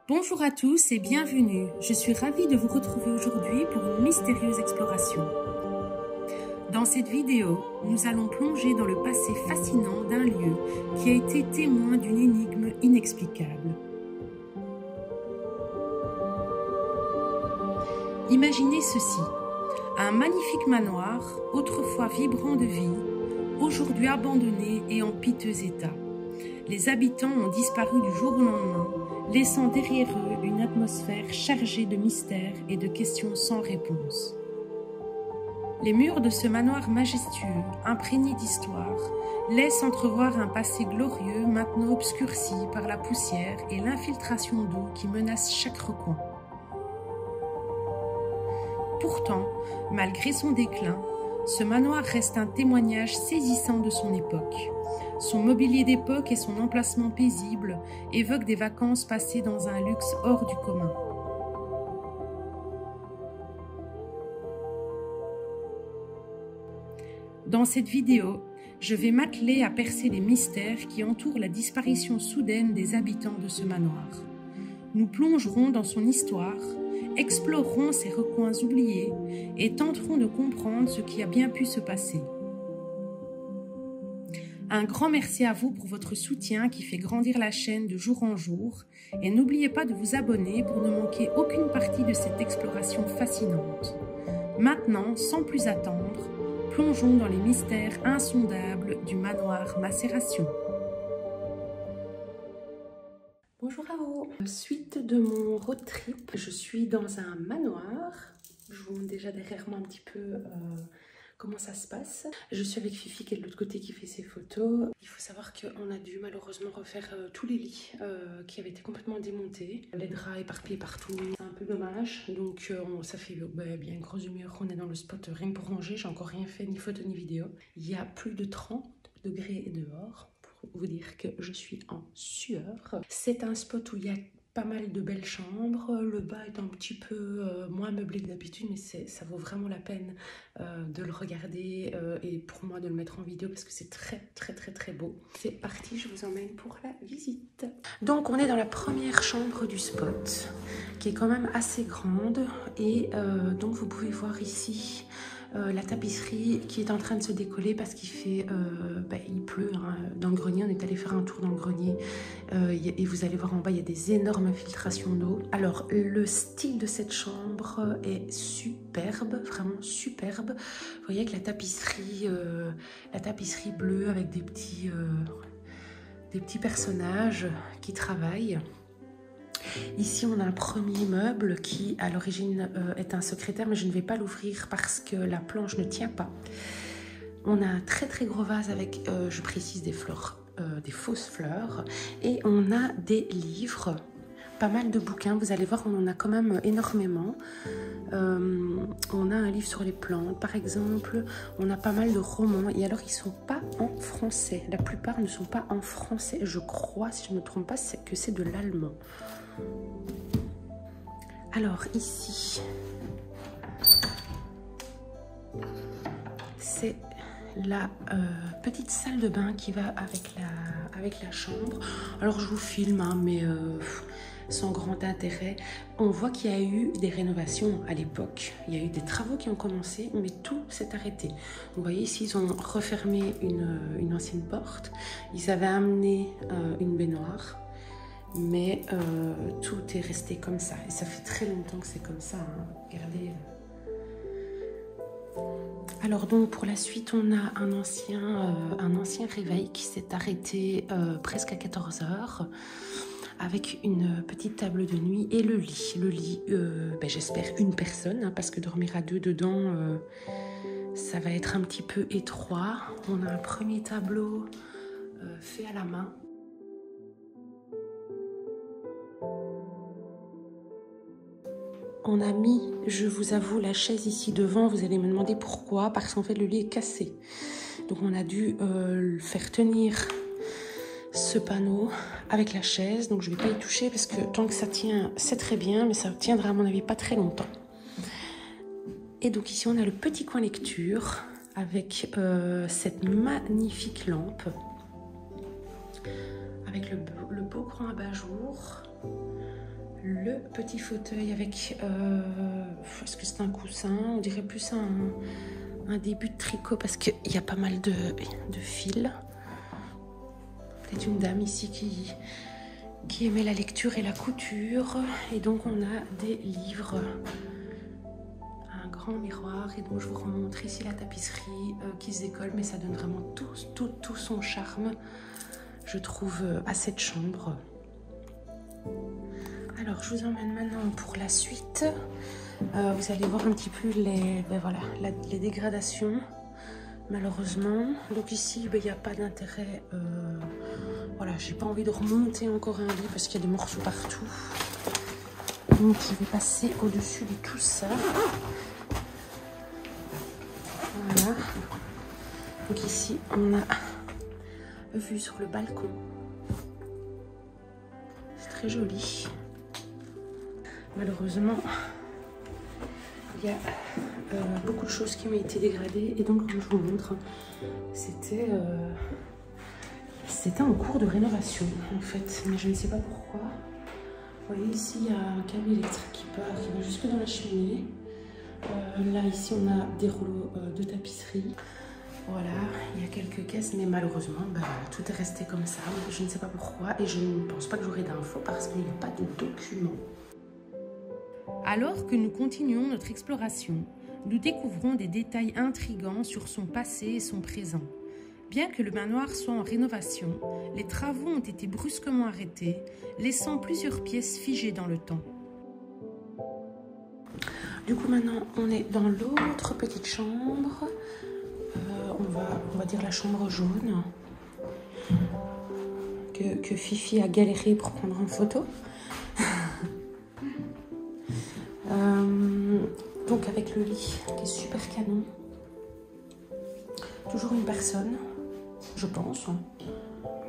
Bonjour à tous et bienvenue. Je suis ravie de vous retrouver aujourd'hui pour une mystérieuse exploration. Dans cette vidéo, nous allons plonger dans le passé fascinant d'un lieu qui a été témoin d'une énigme inexplicable. Imaginez ceci, un magnifique manoir, autrefois vibrant de vie, aujourd'hui abandonné et en piteux état. Les habitants ont disparu du jour au lendemain, laissant derrière eux une atmosphère chargée de mystères et de questions sans réponse. Les murs de ce manoir majestueux, imprégné d'histoire, laissent entrevoir un passé glorieux maintenant obscurci par la poussière et l'infiltration d'eau qui menace chaque recoin. Pourtant, malgré son déclin, ce manoir reste un témoignage saisissant de son époque. Son mobilier d'époque et son emplacement paisible évoquent des vacances passées dans un luxe hors du commun. Dans cette vidéo, je vais m'atteler à percer les mystères qui entourent la disparition soudaine des habitants de ce manoir. Nous plongerons dans son histoire, explorerons ses recoins oubliés et tenterons de comprendre ce qui a bien pu se passer. Un grand merci à vous pour votre soutien qui fait grandir la chaîne de jour en jour et n'oubliez pas de vous abonner pour ne manquer aucune partie de cette exploration fascinante. Maintenant, sans plus attendre, plongeons dans les mystères insondables du manoir Macération. Bonjour à vous. Suite de mon road trip, je suis dans un manoir. Je vous montre déjà derrière moi un petit peu comment ça se passe. Je suis avec Fifi qui est de l'autre côté qui fait ses photos. Il faut savoir qu'on a dû malheureusement refaire tous les lits qui avaient été complètement démontés. Les draps éparpillés partout, c'est un peu dommage. Donc ça fait bien une grosse demi-heure qu'on est dans le spot rien pour ranger. J'ai encore rien fait, ni photo ni vidéo. Il y a plus de 30 degrés dehors. Vous dire que je suis en sueur. C'est un spot où il y a pas mal de belles chambres. Le bas est un petit peu moins meublé que d'habitude, mais ça vaut vraiment la peine de le regarder et pour moi de le mettre en vidéo parce que c'est très beau. C'est parti, je vous emmène pour la visite. Donc on est dans la première chambre du spot qui est quand même assez grande et donc vous pouvez voir ici la tapisserie qui est en train de se décoller parce qu'il fait, il pleut hein. Dans le grenier, on est allé faire un tour dans le grenier et vous allez voir en bas, il y a des énormes infiltrations d'eau. Alors, le style de cette chambre est superbe, vraiment superbe. Vous voyez avec la tapisserie bleue avec des petits personnages qui travaillent. Ici, on a un premier meuble qui, à l'origine, est un secrétaire, mais je ne vais pas l'ouvrir parce que la planche ne tient pas. On a un très gros vase avec, je précise, des fleurs, des fausses fleurs. Et on a des livres, pas mal de bouquins. Vous allez voir, on en a quand même énormément. On a un livre sur les plantes, par exemple. On a pas mal de romans. Et alors, ils ne sont pas en français. La plupart ne sont pas en français. Je crois, si je ne me trompe pas, que c'est de l'allemand. Alors ici, c'est la petite salle de bain qui va avec la chambre. Alors je vous filme, hein, mais sans grand intérêt. On voit qu'il y a eu des rénovations à l'époque. Il y a eu des travaux qui ont commencé, mais tout s'est arrêté. Vous voyez ici, ils ont refermé une ancienne porte. Ils avaient amené une baignoire. Mais tout est resté comme ça et ça fait très longtemps que c'est comme ça, hein. Regardez. Alors donc pour la suite on a un ancien réveil qui s'est arrêté presque à 14 h avec une petite table de nuit et le lit j'espère une personne hein, parce que dormir à deux dedans ça va être un petit peu étroit. On a un premier tableau fait à la main. On a mis, je vous avoue, la chaise ici devant. Vous allez me demander pourquoi. Parce qu'en fait, le lit est cassé. Donc, on a dû faire tenir ce panneau avec la chaise. Donc, je ne vais pas y toucher parce que tant que ça tient, c'est très bien. Mais ça tiendra, à mon avis, pas très longtemps. Et donc, ici, on a le petit coin lecture avec cette magnifique lampe. Avec le beau grand abat-jour. petit fauteuil avec, est-ce que c'est un coussin? On dirait plus un début de tricot parce qu'il y a pas mal de fils. Peut-être une dame ici qui aimait la lecture et la couture. Et donc on a des livres, un grand miroir. Et donc je vous remontre ici la tapisserie qui se décolle, mais ça donne vraiment tout son charme, je trouve, à cette chambre. Alors je vous emmène maintenant pour la suite. Vous allez voir un petit peu les dégradations, malheureusement. Donc ici, il n'y a pas d'intérêt. Voilà, j'ai pas envie de remonter encore un lit parce qu'il y a des morceaux partout. Donc je vais passer au-dessus de tout ça. Voilà. Donc ici, on a vue sur le balcon. C'est très joli. Malheureusement, il y a beaucoup de choses qui ont été dégradées. Et donc, comme je vous montre, c'était en cours de rénovation, en fait. Mais je ne sais pas pourquoi. Vous voyez, ici, il y a un câble électrique qui va jusque dans la cheminée. Là, ici, on a des rouleaux de tapisserie. Voilà, il y a quelques caisses, mais malheureusement, voilà, tout est resté comme ça. Je ne sais pas pourquoi et je ne pense pas que j'aurai d'infos parce qu'il n'y a pas de documents. Alors que nous continuons notre exploration, nous découvrons des détails intrigants sur son passé et son présent. Bien que le manoir soit en rénovation, les travaux ont été brusquement arrêtés, laissant plusieurs pièces figées dans le temps. Du coup, maintenant, on est dans l'autre petite chambre. On va dire la chambre jaune que Fifi a galéré pour prendre en photo. Donc avec le lit qui est super canon. Toujours une personne, je pense.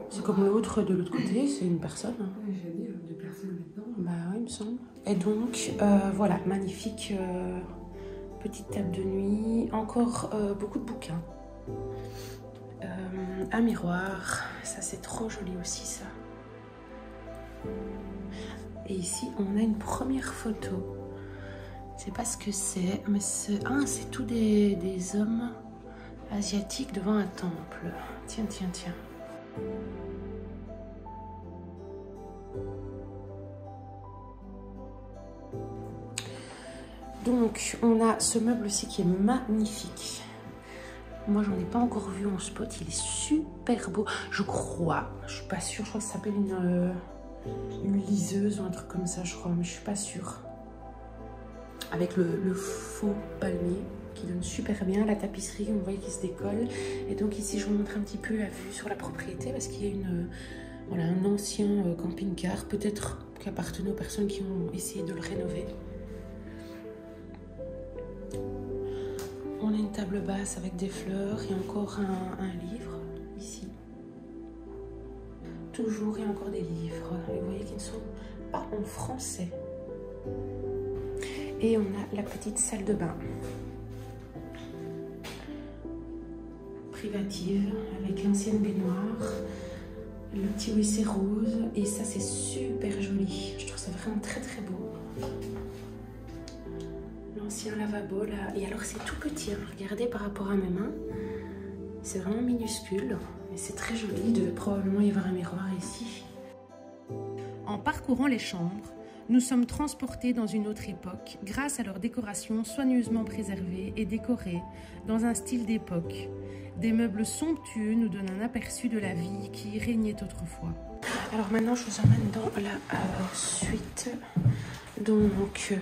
C'est comme l'autre de l'autre côté, c'est une personne. Oui, j'ai dit deux personnes maintenant. Bah oui, il me semble. Et donc, voilà, magnifique petite table de nuit. Encore beaucoup de bouquins. Un miroir, ça c'est trop joli aussi ça. Et ici on a une première photo. Je sais pas ce que c'est, mais c'est tous des hommes asiatiques devant un temple. Tiens. Donc on a ce meuble aussi qui est magnifique. Moi, j'en ai pas encore vu en spot. Il est super beau. Je crois. Je suis pas sûre. Je crois que ça s'appelle une liseuse ou un truc comme ça, je crois. Mais je suis pas sûre. Avec le faux palmier qui donne super bien. La tapisserie, on voit qui se décolle. Et donc ici, je vous montre un petit peu la vue sur la propriété. Parce qu'il y a un ancien camping-car. Peut-être qui appartenait aux personnes qui ont essayé de le rénover. On a une table basse avec des fleurs et encore un livre ici. Toujours et encore des livres. Et vous voyez qu'ils ne sont pas en français. Et on a la petite salle de bain. Privative avec l'ancienne baignoire. Le petit WC rose. Et ça c'est super joli. Je trouve ça vraiment très beau. L'ancien lavabo là, et alors c'est tout petit, hein. Regardez par rapport à mes mains, c'est vraiment minuscule, mais c'est très joli. Il devait probablement y avoir un miroir ici. En parcourant les chambres, nous sommes transportés dans une autre époque grâce à leurs décorations soigneusement préservées et décorées dans un style d'époque. Des meubles somptueux nous donnent un aperçu de la vie qui y régnait autrefois. Alors maintenant je vous emmène dans la suite. Donc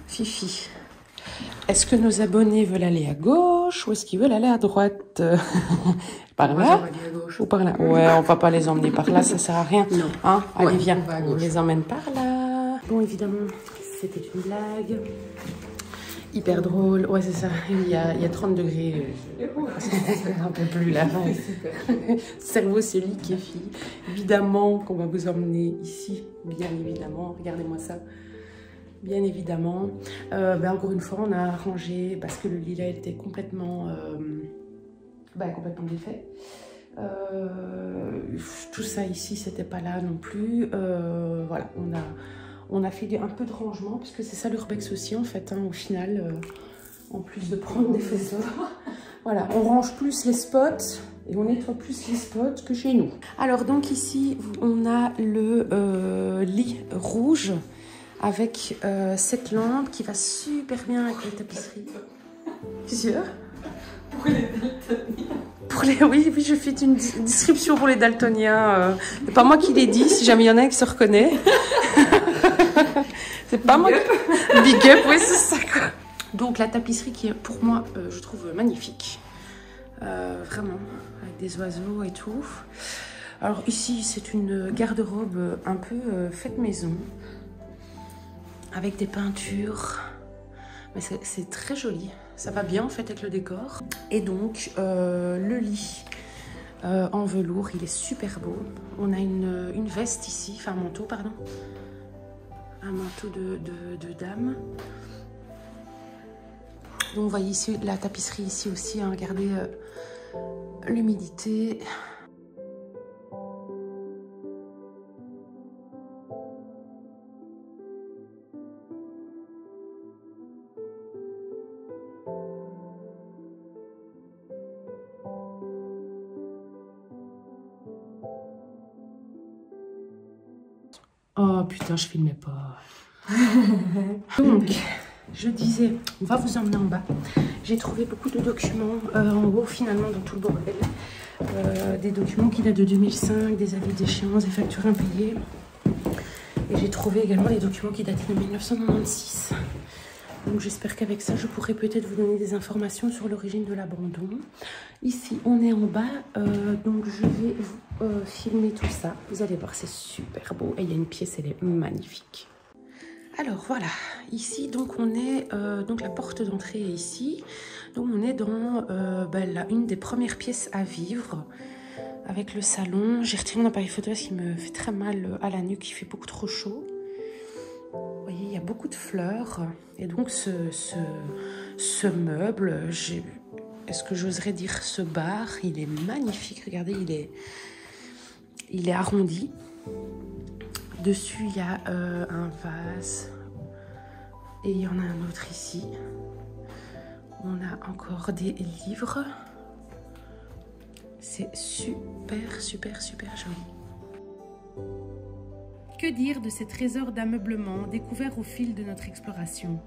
Fifi, est-ce que nos abonnés veulent aller à gauche ou est-ce qu'ils veulent aller à droite? Par là ou par là? Ouais, on va pas les emmener par là, ça sert à rien. Non. Hein? Allez, Ouais, viens, on on les emmène par là. Bon, évidemment, c'était une blague. Hyper drôle. Ouais, c'est ça. Il y a 30 degrés. Un peu plus là. Cerveau, c'est lui qui est fille. Évidemment qu'on va vous emmener ici. Bien évidemment. Regardez-moi ça. Bien évidemment. Encore une fois, on a arrangé parce que le lit là était complètement défait. Tout ça ici, c'était pas là non plus. Voilà, On a fait un peu de rangement, parce que c'est ça l'urbex aussi, en fait, hein, au final, en plus de prendre des faisceaux. Voilà, on range plus les spots et on nettoie plus les spots que chez nous. Alors, donc ici, on a le lit rouge avec cette lampe qui va super bien avec les tapisseries. Plusieurs. Pour les daltoniens. Oui, je fais une description pour les daltoniens. C'est pas moi qui l'ai dit, si jamais il y en a un qui se reconnaît. C'est pas moi. Big up, oui, c'est ça quoi. Donc la tapisserie qui est pour moi, je trouve magnifique. Vraiment, avec des oiseaux et tout. Alors ici, c'est une garde-robe un peu faite maison. Avec des peintures. Mais c'est très joli. Ça va bien en fait avec le décor. Et donc, le lit en velours, il est super beau. On a une veste ici, enfin un manteau, pardon. Un manteau de dame. Donc vous voyez ici la tapisserie ici aussi, hein, regardez l'humidité. Oh putain, je filmais pas. Donc, je disais, on va vous emmener en bas. J'ai trouvé beaucoup de documents en haut, finalement, dans tout le bordel. Des documents qui datent de 2005, des avis d'échéance, des factures impayées. Et j'ai trouvé également des documents qui datent de 1996. Donc j'espère qu'avec ça, je pourrai peut-être vous donner des informations sur l'origine de l'abandon. Ici, on est en bas, donc je vais vous filmer tout ça. Vous allez voir, c'est super beau. Et il y a une pièce, elle est magnifique. Alors voilà, ici, donc on est, donc la porte d'entrée est ici. Donc on est dans une des premières pièces à vivre, avec le salon. J'ai retiré mon appareil photo parce qu'il me fait très mal à la nuque, il fait beaucoup trop chaud. Vous voyez, il y a beaucoup de fleurs. Et donc ce meuble, est-ce que j'oserais dire ce bar, il est magnifique. Regardez, il est arrondi. Dessus, il y a un vase. Et il y en a un autre ici. On a encore des livres. C'est super, super, super joli. Que dire de ces trésors d'ameublement découverts au fil de notre exploration?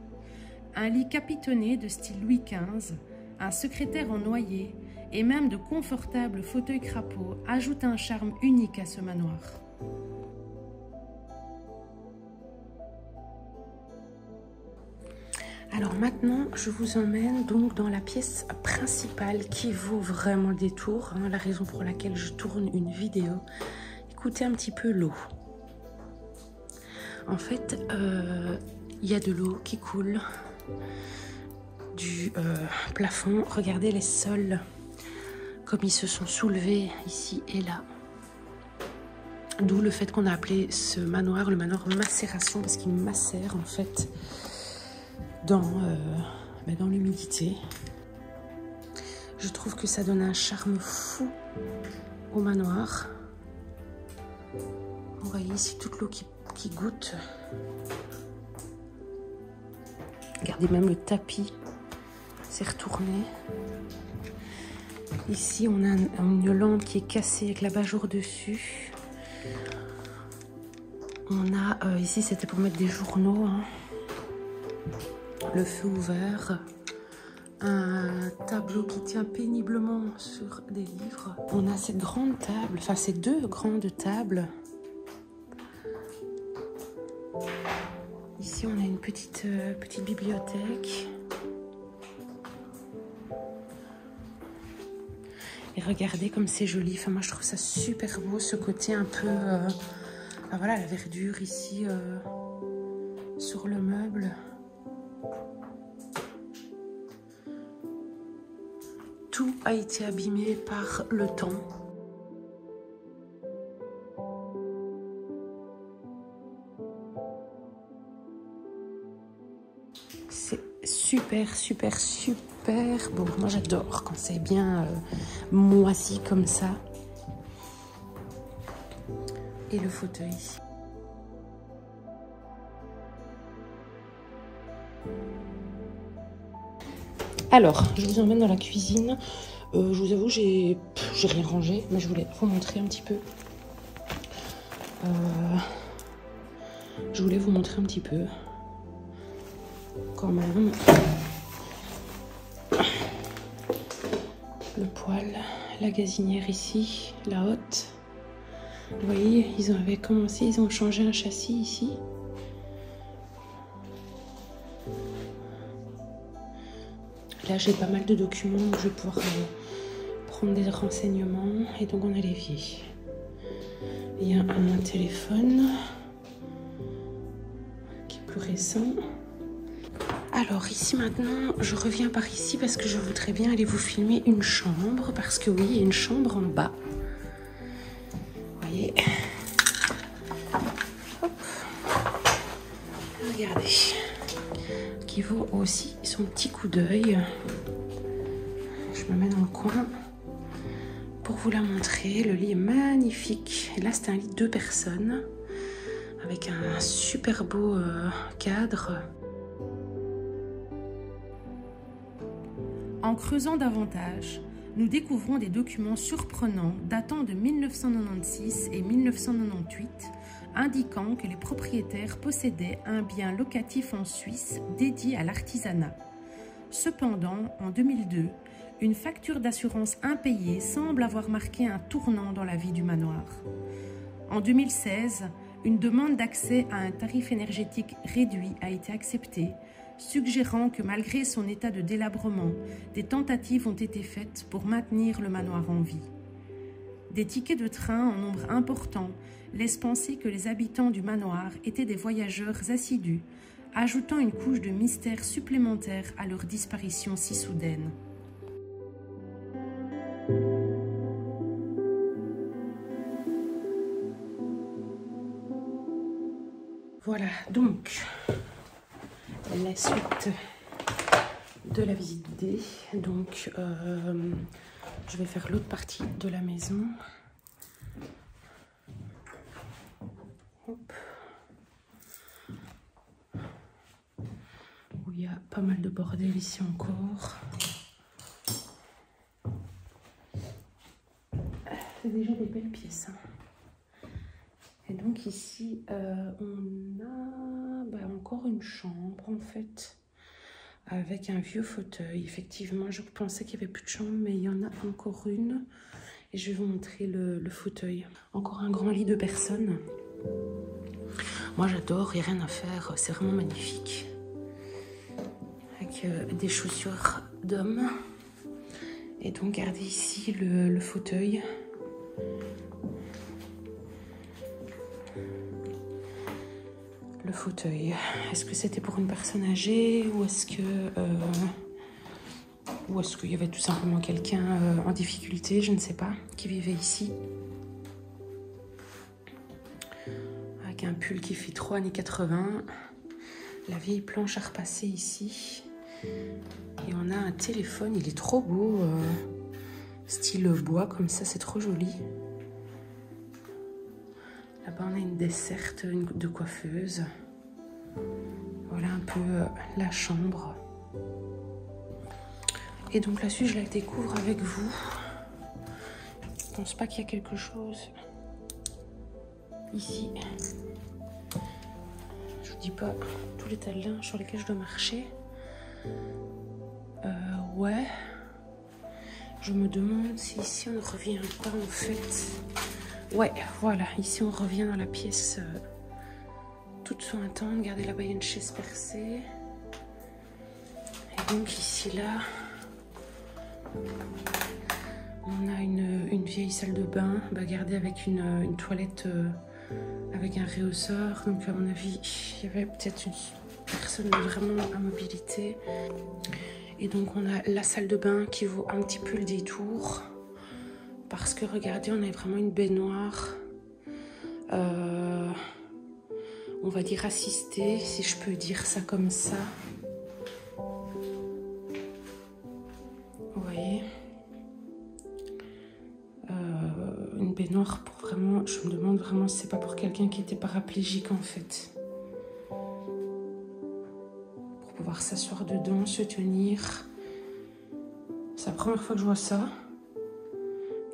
Un lit capitonné de style Louis XV, un secrétaire en noyer et même de confortables fauteuils crapauds ajoutent un charme unique à ce manoir. Alors maintenant, je vous emmène donc dans la pièce principale qui vaut vraiment le détour, hein, la raison pour laquelle je tourne une vidéo. Écoutez un petit peu l'eau. En fait, il y a de l'eau qui coule du plafond. Regardez les sols, comme ils se sont soulevés ici et là. D'où le fait qu'on a appelé ce manoir le manoir macération, parce qu'il macère en fait dans l'humidité. Je trouve que ça donne un charme fou au manoir. Vous voyez ici toute l'eau qui goûte. Regardez, même le tapis s'est retourné. Ici, on a une lampe qui est cassée avec l'abat-jour dessus. On a, ici, c'était pour mettre des journaux. Hein. Le feu ouvert. Un tableau qui tient péniblement sur des livres. On a cette grande table, enfin ces deux grandes tables. Ici, on a une petite bibliothèque. Et regardez comme c'est joli. Enfin, moi, je trouve ça super beau, ce côté un peu... voilà, la verdure ici sur le meuble. Tout a été abîmé par le temps. C'est super, super, super beau. Moi, j'adore quand c'est bien moisi comme ça. Et le fauteuil. Alors, je vous emmène dans la cuisine. Je vous avoue, j'ai rien rangé, mais je voulais vous montrer un petit peu. Je voulais vous montrer un petit peu, quand même, le poêle, la gazinière ici, la hotte. Vous voyez, ils avaient commencé, ils ont changé un châssis ici. Là, j'ai pas mal de documents, donc je vais pouvoir prendre des renseignements. Et donc, on a l'évier. Il y a un téléphone qui est plus récent. Alors, ici maintenant, je reviens par ici parce que je voudrais bien aller vous filmer une chambre. Parce que oui, il y a une chambre en bas. Vous voyez. Hop. Regardez. Qui vaut aussi son petit coup d'œil. Je me mets dans le coin pour vous la montrer. Le lit est magnifique. Et là, c'est un lit de 2 personnes avec un super beau cadre. En creusant davantage, nous découvrons des documents surprenants datant de 1996 et 1998, indiquant que les propriétaires possédaient un bien locatif en Suisse dédié à l'artisanat. Cependant, en 2002, une facture d'assurance impayée semble avoir marqué un tournant dans la vie du manoir. En 2016, une demande d'accès à un tarif énergétique réduit a été acceptée, suggérant que malgré son état de délabrement, des tentatives ont été faites pour maintenir le manoir en vie. Des tickets de train en nombre important laissent penser que les habitants du manoir étaient des voyageurs assidus, ajoutant une couche de mystère supplémentaire à leur disparition si soudaine. Voilà, donc la suite de la visite guidée. Donc, je vais faire l'autre partie de la maison. Hop. Où il y a pas mal de bordel ici encore. C'est déjà des belles pièces. Hein. Et donc ici, on a encore une chambre en fait. Avec un vieux fauteuil. Effectivement, je pensais qu'il n'y avait plus de chambre, mais il y en a encore une. Et je vais vous montrer le fauteuil. Encore un grand lit de personnes. Moi, j'adore, il n'y a rien à faire. C'est vraiment magnifique. Avec des chaussures d'homme. Et donc, regardez ici le fauteuil. Le fauteuil. Est-ce que c'était pour une personne âgée ou est-ce que qu'il y avait tout simplement quelqu'un en difficulté, je ne sais pas, qui vivait ici. Avec un pull qui fait trop années 80. La vieille planche à repasser ici. Et on a un téléphone, il est trop beau. Style bois comme ça, c'est trop joli. Là-bas, on a une desserte de coiffeuse. Voilà un peu la chambre. Et donc là-dessus, je la découvre avec vous. Je pense pas qu'il y a quelque chose ici. Je vous dis pas tous les tas de linge sur lesquels je dois marcher. Ouais. Je me demande si ici on revient pas en fait. Ouais, voilà, ici on revient dans la pièce toute sointante. Regardez là-bas, il y a une chaise percée. Et donc ici, là, on a une vieille salle de bain, regardez, avec une toilette avec un réhausseur. Donc à mon avis, il y avait peut-être une personne vraiment à mobilité. Et donc on a la salle de bain qui vaut un petit peu le détour. Parce que regardez, on a vraiment une baignoire, on va dire assistée, si je peux dire ça comme ça. Vous voyez, une baignoire pour vraiment, je me demande vraiment si c'est pas pour quelqu'un qui était paraplégique en fait. Pour pouvoir s'asseoir dedans, se tenir. C'est la première fois que je vois ça.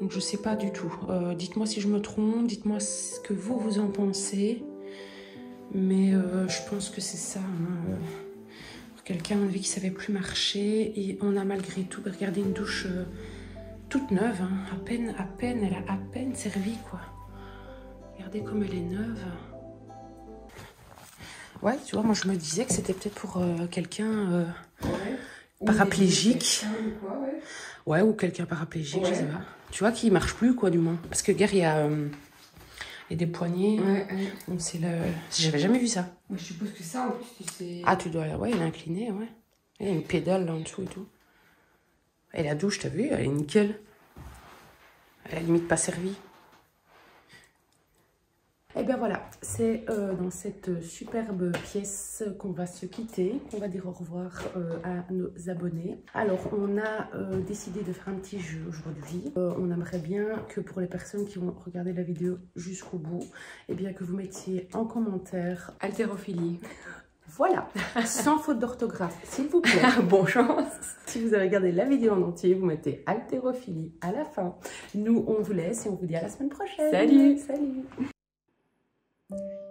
Donc je sais pas du tout. Dites-moi si je me trompe, dites-moi ce que vous en pensez. Mais je pense que c'est ça. Hein. Quelqu'un, on a vu qu'il savait plus marcher. Et on a malgré tout regardé une douche toute neuve. Hein. À peine, elle a à peine servi, quoi. Regardez comme elle est neuve. Ouais, tu vois, moi je me disais que c'était peut-être pour quelqu'un paraplégique. Ouais, ou quelqu'un paraplégique, je sais pas. Tu vois, qui marche plus, quoi, du moins. Parce que, gars, il y a des poignées. Donc, c'est le... J'avais jamais vu ça. Moi, je suppose que ça, en plus, tu sais... Ah, tu dois... Ouais, il est incliné, ouais. Il y a une pédale là en dessous et tout. Et la douche, t'as vu, elle est nickel. Elle a limite pas servi. Et bien voilà, c'est dans cette superbe pièce qu'on va se quitter, qu'on va dire au revoir à nos abonnés. Alors, on a décidé de faire un petit jeu aujourd'hui. On aimerait bien que pour les personnes qui vont regarder la vidéo jusqu'au bout, eh bien que vous mettiez en commentaire Haltérophilie. Voilà, sans faute d'orthographe, s'il vous plaît. Bonne chance. Si vous avez regardé la vidéo en entier, vous mettez haltérophilie à la fin. Nous, on vous laisse et on vous dit à la semaine prochaine. Salut. Salut.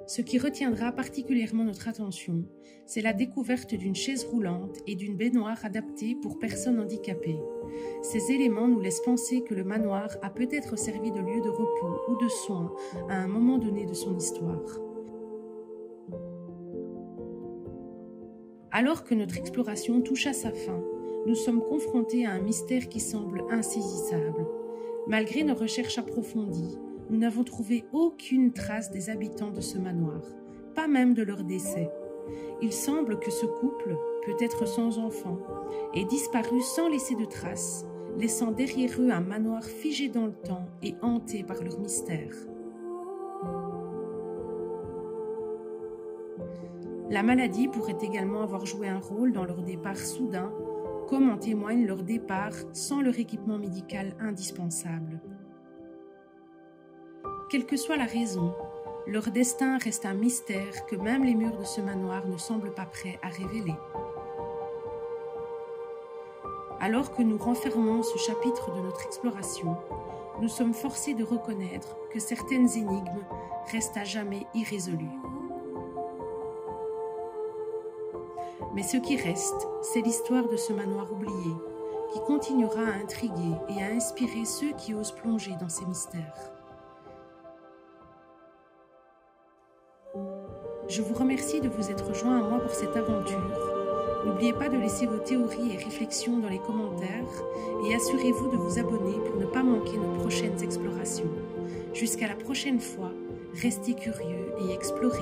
Ce qui retiendra particulièrement notre attention, c'est la découverte d'une chaise roulante et d'une baignoire adaptée pour personnes handicapées. Ces éléments nous laissent penser que le manoir a peut-être servi de lieu de repos ou de soins à un moment donné de son histoire. Alors que notre exploration touche à sa fin, nous sommes confrontés à un mystère qui semble insaisissable. Malgré nos recherches approfondies, nous n'avons trouvé aucune trace des habitants de ce manoir, pas même de leur décès. Il semble que ce couple, peut-être sans enfant, ait disparu sans laisser de traces, laissant derrière eux un manoir figé dans le temps et hanté par leur mystère. La maladie pourrait également avoir joué un rôle dans leur départ soudain, comme en témoigne leur départ sans leur équipement médical indispensable. Quelle que soit la raison, leur destin reste un mystère que même les murs de ce manoir ne semblent pas prêts à révéler. Alors que nous renfermons ce chapitre de notre exploration, nous sommes forcés de reconnaître que certaines énigmes restent à jamais irrésolues. Mais ce qui reste, c'est l'histoire de ce manoir oublié, qui continuera à intriguer et à inspirer ceux qui osent plonger dans ces mystères. Je vous remercie de vous être joints à moi pour cette aventure. N'oubliez pas de laisser vos théories et réflexions dans les commentaires et assurez-vous de vous abonner pour ne pas manquer nos prochaines explorations. Jusqu'à la prochaine fois, restez curieux et explorez.